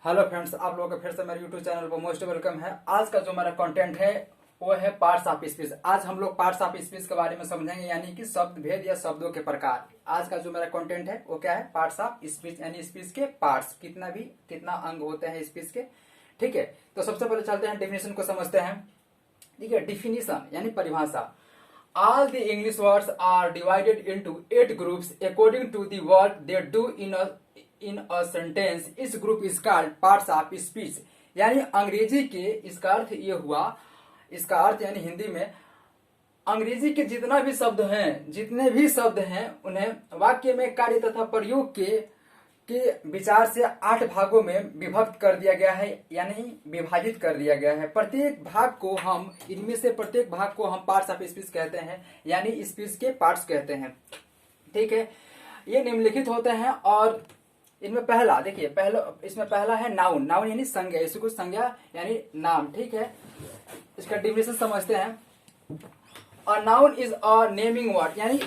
Hello friends, आप लोगों का फिर से मेरे यूट्यूब चैनल पर मोस्ट वेलकम है। आज का जो मेरा कंटेंट है वो है पार्ट्स ऑफ स्पीच। आज हम लोग पार्ट्स ऑफ स्पीच के बारे में समझेंगे, यानी कि शब्द भेद या शब्दों के प्रकार। आज का जो मेरा कंटेंट है वो क्या है, पार्ट्स ऑफ स्पीच, यानी स्पीच के पार्ट्स, कितना अंग होते हैं स्पीच के। ठीक है, तो सबसे पहले चलते हैं डेफिनेशन को समझते हैं। ठीक है, डिफिनीशन यानी परिभाषा। All the English words are divided into 8 groups according to the work they do in a sentence. इस group is called parts of speech। यानी अंग्रेजी के इसका अर्थ ये हुआ, इसका अर्थ यानी हिंदी में अंग्रेजी के जितने भी शब्द हैं उन्हें वाक्य में कार्य तथा प्रयोग के विचार से 8 भागों में विभक्त कर दिया गया है, यानी विभाजित कर दिया गया है। इनमें से प्रत्येक भाग को हम पार्ट्स ऑफ स्पीच कहते हैं, यानी स्पीच के पार्ट्स कहते हैं। ठीक है, ये निम्नलिखित होते हैं और इनमें इसमें पहला है नाउन। नाउन यानी संज्ञा, इसको संज्ञा यानी नाम। ठीक है, इसका डिफिनेशन समझते हैं। A noun is a naming word, यानी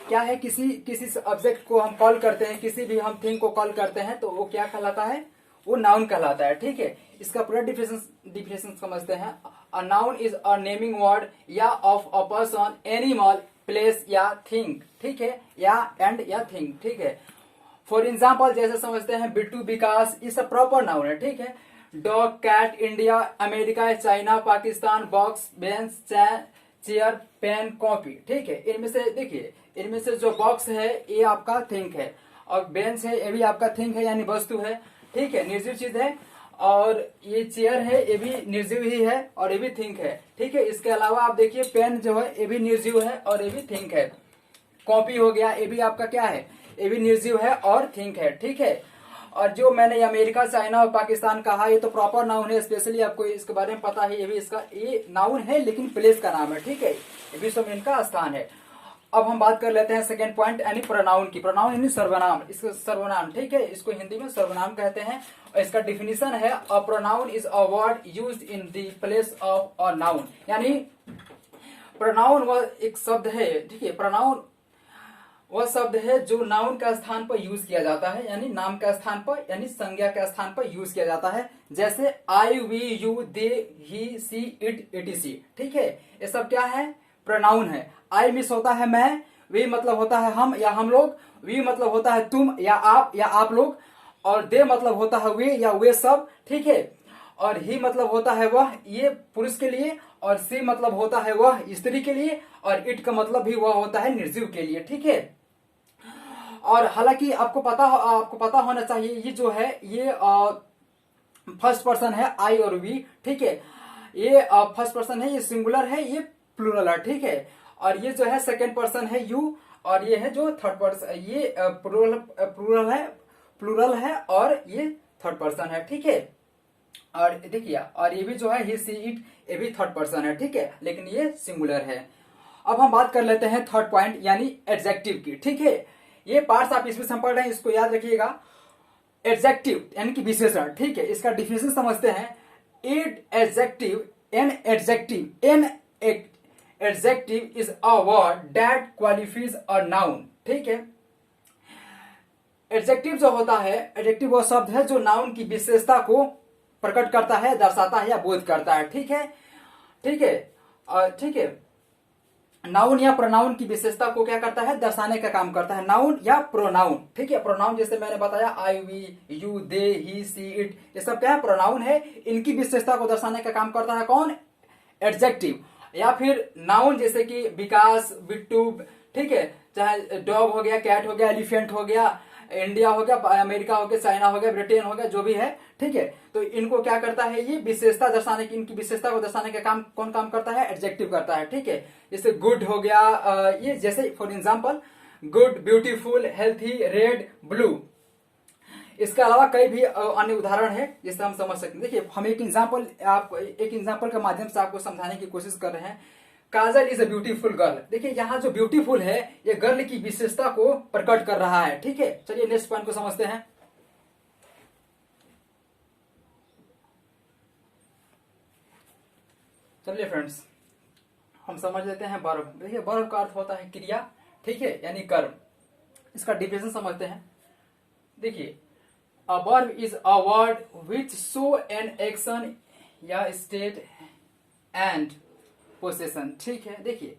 क्या है, किसी ऑब्जेक्ट को हम कॉल करते हैं, किसी भी हम थिंग को कॉल करते हैं तो वो क्या कहलाता है, वो नाउन कहलाता है। ठीक है, इसका पूरा डिफिनेशन समझते हैं। A noun is a naming word या of a person, animal, place या थिंग। ठीक है, या थिंग। ठीक है, फॉर एग्जाम्पल जैसे समझते हैं, बिट्टू विकास, इस अ प्रॉपर नाउन है। ठीक है, dog, cat, India, America, China, Pakistan, box, bench, chair, pen, copy. ठीक है, इनमें से जो बॉक्स है ये आपका थिंक है, और बेंच है ये भी आपका थिंक है, यानी वस्तु है। ठीक है, निर्जीव चीज है। और ये चेयर है ये भी निर्जीव ही है और ये भी थिंक है। ठीक है, इसके अलावा आप देखिए पेन जो है ये भी निर्जीव है और ये भी थिंक है। कॉपी हो गया, ये भी आपका क्या है, ये भी निर्जीव है और थिंक है। ठीक है, और जो मैंने अमेरिका, चाइना और पाकिस्तान कहा, ये तो प्रॉपर नाउन है, स्पेशली आपको इसके बारे में पता है। ये नाउन है लेकिन प्लेस का नाम है। ठीक है, ये विश्व में इनका स्थान है। अब हम बात कर लेते हैं सेकेंड पॉइंट, यानी प्रोनाउन की। प्रोनाउन यानी सर्वनाम, इसको सर्वनाम। ठीक है, इसको हिंदी में सर्वनाम कहते हैं। और इसका डिफिनीशन है, a pronoun is a word used in the place of a noun. यानी प्रोनाउन वह एक शब्द है। ठीक है, प्रोनाउन वह शब्द है जो नाउन का स्थान पर यूज किया जाता है, यानी नाम का स्थान पर, यानी संज्ञा के स्थान पर यूज किया जाता है। जैसे I, we, you, they, he, she, it, etc। ठीक है, ये सब क्या है, प्रोनाउन है। आई मिस होता है मैं, वी मतलब होता है हम या हम लोग, वी मतलब होता है तुम या आप लोग, और दे मतलब होता है वे या वे सब। ठीक है, और ही मतलब होता है वह, ये पुरुष के लिए, और सी मतलब होता है वह, स्त्री के लिए, और इट का मतलब भी वह होता है, निर्जीव के लिए। ठीक है, और हालांकि आपको पता होना चाहिए, ये जो है ये फर्स्ट पर्सन है, आई और वी। ठीक है, ये फर्स्ट पर्सन है, ये सिंगुलर है, ये प्लूरल है। ठीक है, और ये जो है सेकेंड पर्सन है, यू, और ये है जो थर्ड पर्सन, ये प्लूरल है और ये थर्ड पर्सन है। ठीक है, और देखिए, और ये भी जो है ही, सी, इट, ये भी थर्ड पर्सन है। ठीक है, लेकिन ये सिंगुलर है। अब हम बात कर लेते हैं थर्ड पॉइंट, यानी एडजेक्टिव की। ठीक है, ये पार्ट्स आप इसमें हम पढ़ रहे हैं, इसको याद रखिएगा। एडजेक्टिव यानी कि विशेषण। ठीक है, इसका डिफिनेशन समझते हैं। An adjective is a word that qualifies a noun. ठीक है, एडजेक्टिव जो होता है, एडजेक्टिव वो शब्द है जो नाउन की विशेषता को प्रकट करता है, दर्शाता है या बोध करता है। ठीक है, ठीक है, नाउन या प्रोनाउन की विशेषता को क्या करता है, दर्शाने का काम करता है, नाउन या प्रोनाउन। ठीक है, प्रोनाउन जैसे मैंने बताया, I, we, you, they, he, she, it, ये सब क्या है, प्रोनाउन है। इनकी विशेषता को दर्शाने का काम करता है कौन, एडजेक्टिव। या फिर नाउन जैसे कि विकास, बिट्टू, ठीक है, चाहे डॉग हो गया, कैट हो गया, एलिफेंट हो गया, इंडिया हो गया, अमेरिका हो गया, चाइना हो गया, ब्रिटेन हो गया, जो भी है। ठीक है, तो इनको क्या करता है, ये विशेषता दर्शाने की, इनकी विशेषता को दर्शाने का काम कौन काम करता है, एडजेक्टिव करता है। ठीक है, जैसे गुड हो गया, ये जैसे for example good, beautiful, healthy, red, blue. इसके अलावा कई भी अन्य उदाहरण है जिससे हम समझ सकते हैं। देखिए, हम एक एग्जांपल के माध्यम से आपको समझाने की कोशिश कर रहे हैं। काजल इज अ ब्यूटीफुल गर्ल। देखिए, यहाँ जो ब्यूटीफुल है ये गर्ल की विशेषता को प्रकट कर रहा है। ठीक है, चलिए नेक्स्ट पॉइंट को समझते हैं। चलिए फ्रेंड्स, हम समझ लेते हैं वर्ब। देखिए, वर्ब का अर्थ होता है क्रिया। ठीक है, यानी कर्म। इसका डिफिनेशन समझते हैं। देखिए, A verb is a word which show an action या state and possession। ठीक है, देखिए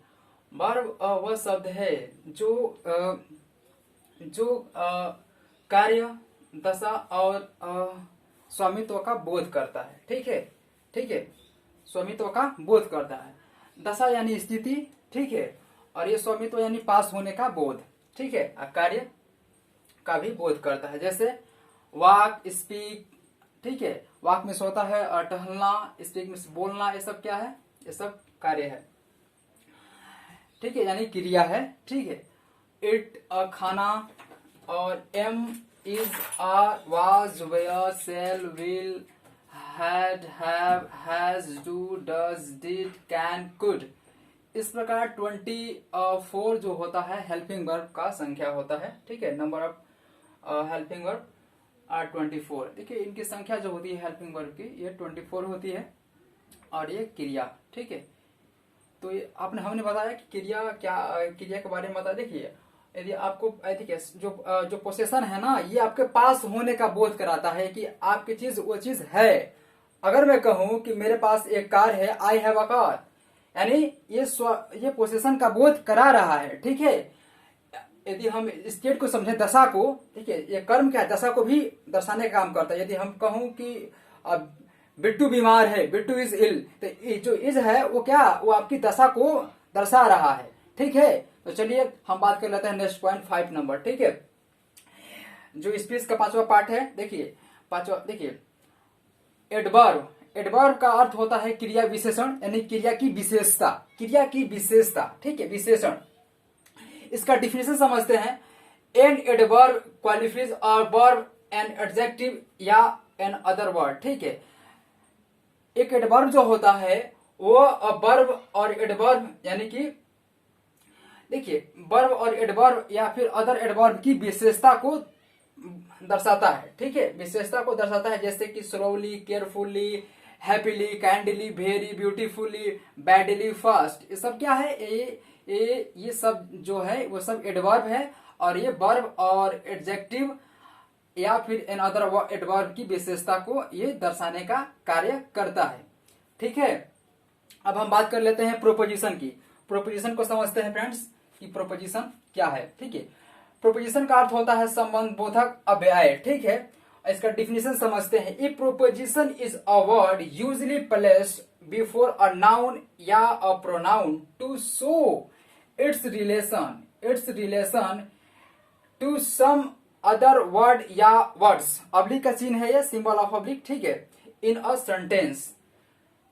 वर्ब वह शब्द है जो कार्य, दशा और स्वामित्व का बोध करता है। ठीक है, ठीक है, स्वामित्व का बोध करता है। दशा यानी स्थिति, ठीक है, और ये स्वामित्व यानी पास होने का बोध। ठीक है, कार्य का भी बोध करता है, जैसे वॉक, स्पीक। ठीक है, वॉक में होता है और टहलना, स्पीक में बोलना, ये सब क्या है? ये सब कार्य है। ठीक है, यानी क्रिया है। ठीक है, इट खाना, और am is, are, was, were, shall, will, had, have, has, do, does, did, can, could. इस प्रकार 24 जो होता है हेल्पिंग वर्ब का संख्या होता है। ठीक है, number of helping verb are 24। देखिए इनकी संख्या जो होती है हेल्पिंग वर्ब की, ये 24 होती है, और ये क्रिया। ठीक है, तो हमने बताया कि क्रिया के बारे में बताया। देखिए यदि आपको देखिए जो पोसेशन है ना, ये आपके पास होने का बोध कराता है कि आपकी चीज वो चीज है। अगर मैं कहूं कि मेरे पास एक कार है, आई हैव अ कार, यानी ये पोसेशन का बोध करा रहा है। ठीक है, यदि हम स्टेट को समझे, दशा को, देखिए ये कर्म क्या है, दशा को भी दर्शाने का काम करता है। यदि हम कहूं कि बिट्टू बीमार है, बिट्टू इज इल, तो ये जो इज है वो क्या, वो आपकी दशा को दर्शा रहा है। ठीक है, तो चलिए हम बात कर लेते हैं नेक्स्ट पॉइंट 5 नंबर। ठीक है, जो स्पीच का 5वां पार्ट है, देखिए 5वां, देखिए एडवर्ब। एडवर्ब का अर्थ होता है क्रिया विशेषण, यानी क्रिया की विशेषता, क्रिया की विशेषता। ठीक है, विशेषण। इसका डिफिनेशन समझते हैं। एन एडवर्ब क्वालिफाइज और वर्ब एन एडजेक्टिव या एन अदर वर्ड। ठीक है, एक एडवर्ब जो होता है वो वर्ब और एडवर्ब, यानी कि देखिए वर्ब और एडवर्ब या फिर अदर एडवर्ब की विशेषता को दर्शाता है। ठीक है, विशेषता को दर्शाता है, जैसे कि slowly, carefully, happily, kindly, very, beautifully, badly, fast. ये सब क्या है? ये सब जो है वो सब एडवर्ब है, और ये वर्ब और एडजेक्टिव या फिर एन अदर एडवर्ब की विशेषता को ये दर्शाने का कार्य करता है। ठीक है, अब हम बात कर लेते हैं प्रोपोजिशन की। प्रोपोजिशन को समझते हैं फ्रेंड्स कि प्रोपोजिशन क्या है। ठीक है, प्रोपोजिशन का अर्थ होता है संबंध बोधक अव्यय। ठीक है, इसका डिफिनेशन समझते हैं। A preposition is a word usually placed before a noun या a pronoun to show its relation to some other word या वर्ड्स। ऑब्लिक का चिन्ह है ये, सिंबल ऑफ ऑब्लिक। ठीक है, इन अ सेंटेंस।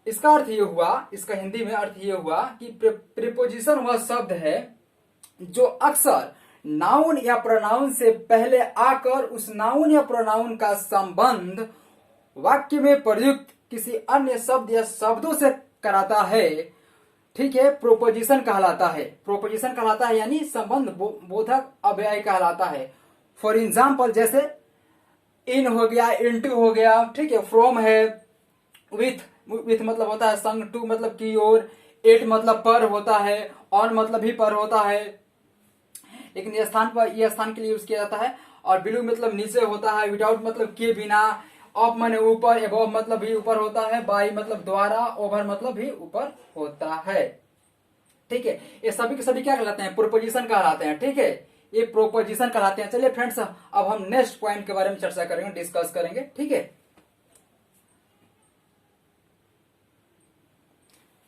इसका अर्थ ये हुआ, इसका हिंदी में अर्थ ये हुआ कि प्रीपोजिशन वह शब्द है जो अक्सर नाउन या प्रोनाउन से पहले आकर उस नाउन या प्रोनाउन का संबंध वाक्य में प्रयुक्त किसी अन्य शब्द या शब्दों से कराता है। ठीक है, प्रोपोजिशन कहलाता है। प्रोपोजिशन कहलाता है यानी संबंध बोधक अव्यय कहलाता है। फॉर एग्जाम्पल, जैसे इन हो गया, इनटू हो गया। ठीक है, फ्रॉम है, विथ मतलब होता है संग, टू मतलब की ओर, एट मतलब पर होता है, ऑन मतलब भी पर होता है, लेकिन ये स्थान के लिए यूज किया जाता है। और बिलो मतलब नीचे होता है, विदाउट मतलब के बिना, ऑफ माने ऊपर, एबव मतलब भी ऊपर होता है, बाई मतलब द्वारा, ओवर मतलब भी ऊपर होता है। ठीक है, ये सभी के सभी क्या कहलाते हैं? प्रोपोजिशन कहलाते हैं। ठीक है, ये प्रोपोजिशन कहलाते हैं। चलिए फ्रेंड्स, अब हम नेक्स्ट पॉइंट के बारे में चर्चा करेंगे, डिस्कस करेंगे। ठीक है,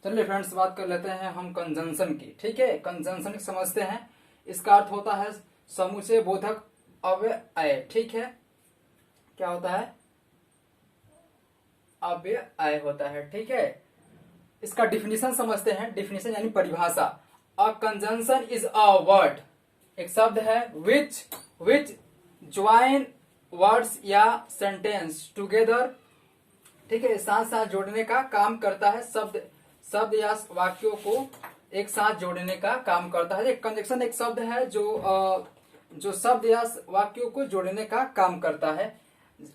चलिए फ्रेंड्स बात कर लेते हैं हम कंजंक्शन की। ठीक है, कंजंक्शन समझते हैं। इसका अर्थ होता है समुच्चय बोधक अव्यय। ठीक है, क्या होता है? अव्यय होता है। ठीक है, इसका डिफिनेशन समझते हैं। डिफिनेशन यानी परिभाषा। A conjunction is a word, एक शब्द है विच ज्वाइन वर्ड्स या सेंटेंस टुगेदर। ठीक है, साथ साथ जोड़ने का काम करता है। शब्द या वाक्यों को एक साथ जोड़ने का काम करता है। एक कंजंक्शन एक शब्द है जो शब्द या वाक्यों को जोड़ने का काम करता है।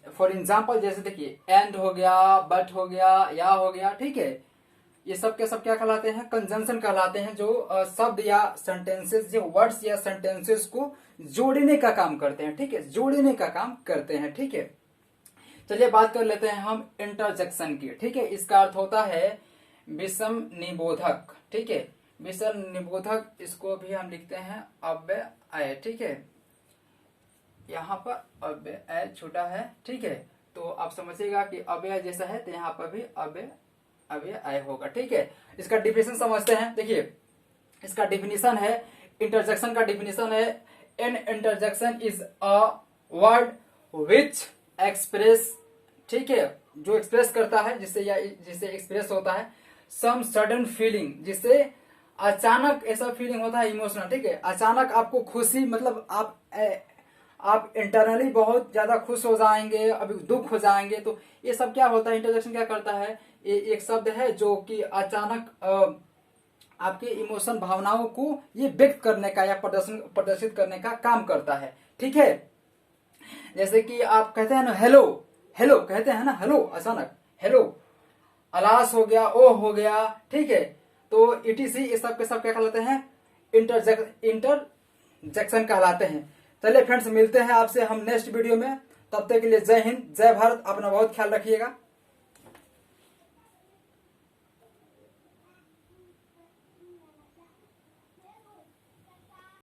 फॉर एग्जाम्पल, जैसे देखिए एंड हो गया, बट हो गया, या हो गया। ठीक है, ये सब के सब क्या कहलाते हैं? कंजंक्शन कहलाते हैं, जो शब्द या सेंटेंसेस, जो वर्ड्स या सेंटेंसेस को जोड़ने का काम करते हैं, ठीक है, जोड़ने का काम करते हैं, ठीक है। चलिए बात कर लेते हैं हम इंटरजेक्शन की, ठीक है। इसका अर्थ होता है विषम निबोधक, ठीक है, विषम निबोधक। इसको भी हम लिखते हैं अव्यय, ठीक है, यहाँ पर अव्यय छोटा है, ठीक है। तो आप समझिएगा कि अव्यय जैसा है तो यहाँ पर भी अव्यय होगा, ठीक है। इसका डिफिनेशन समझते हैं। देखिए इसका डिफिनेशन है, इंटरजेक्शन का डिफिनेशन है, an interjection is a word which express, ठीक है, जो एक्सप्रेस करता है, जिससे एक्सप्रेस होता है सम सडन फीलिंग, जिससे अचानक ऐसा फीलिंग होता है इमोशनल, ठीक है, अचानक आपको खुशी, मतलब आप इंटरनली बहुत ज्यादा खुश हो जाएंगे, अभी दुख हो जाएंगे, तो ये सब क्या होता है, इंटरजेक्शन क्या करता है, ये एक शब्द है जो कि अचानक आपके इमोशन, भावनाओं को ये व्यक्त करने का या प्रदर्शित करने का काम करता है, ठीक है। जैसे कि आप कहते हैं ना हेलो, हेलो कहते हैं ना, हेलो, अचानक हेलो, अलास हो गया, ओ हो गया, ठीक है। तो ईटीसी ये सब के सब क्या कहलाते हैं, इंटरजेक्शन कहलाते हैं। चलिए फ्रेंड्स, मिलते हैं आपसे हम नेक्स्ट वीडियो में, तब तक के लिए जय हिंद, जय भारत, अपना बहुत ख्याल रखिएगा।